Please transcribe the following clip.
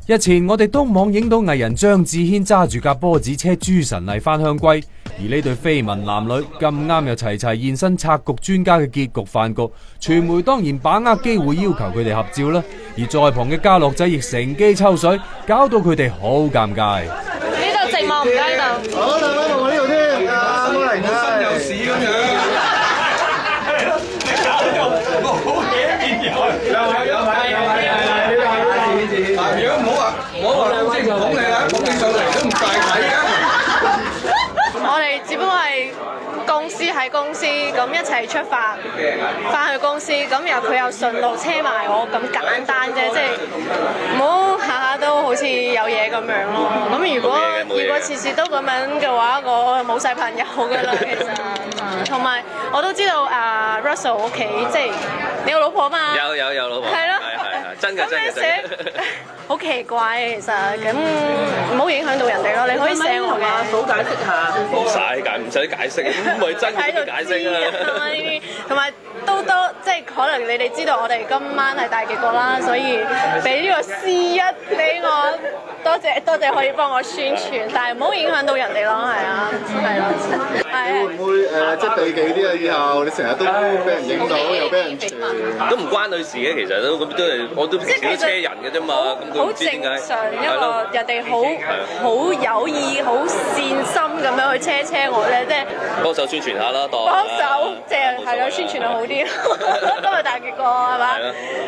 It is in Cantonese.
日前我哋東網影到藝人張智軒揸住架波子車諸神麗返鄉歸，而呢對緋聞男女咁啱又齊齊現身拆局專家嘅結局飯局，傳媒當然把握機會要求佢哋合照啦。而在旁嘅家樂仔亦乘機抽水，搞到佢哋好尷尬。呢度寂寞唔該呢度。好，大家同我呢度添，啊，過嚟身有屎咁樣。我好嘢見有如果唔好話老師捧你啦，捧你上嚟都唔大睇㗎。我哋只不過係公司喺公司咁一齊出發，翻去公司咁然後佢又順路車埋我，咁簡單啫，即係唔好下下都好似有嘢咁樣咯。咁如果次次都咁樣嘅話，我冇晒朋友㗎啦，其實。同埋我都知道Russell 屋企即係你有老婆嘛？有老婆。係咯。係真嘅。好奇怪其實，咁唔好影響到人哋咯。你可以寫我嘅，好解釋下。唔使解釋，唔係真嘅點解釋啊？同埋都即係可能你哋知道我哋今晚係大結局啦，所以俾呢個 C1俾我，多謝可以幫我宣傳，但係唔好影響到人哋咯，係啊，係咯，會唔會即係避忌啲啊？以後你成日都俾人影到，又俾人傳，都唔關佢事嘅，其實都係我都平時都車人嘅啫嘛，咁佢唔知點解。好正常一個人哋好有意、好善心咁樣去車我咧，即係幫手宣傳下啦，幫手即係咯，宣傳就好啲咯。今日大結局係嘛？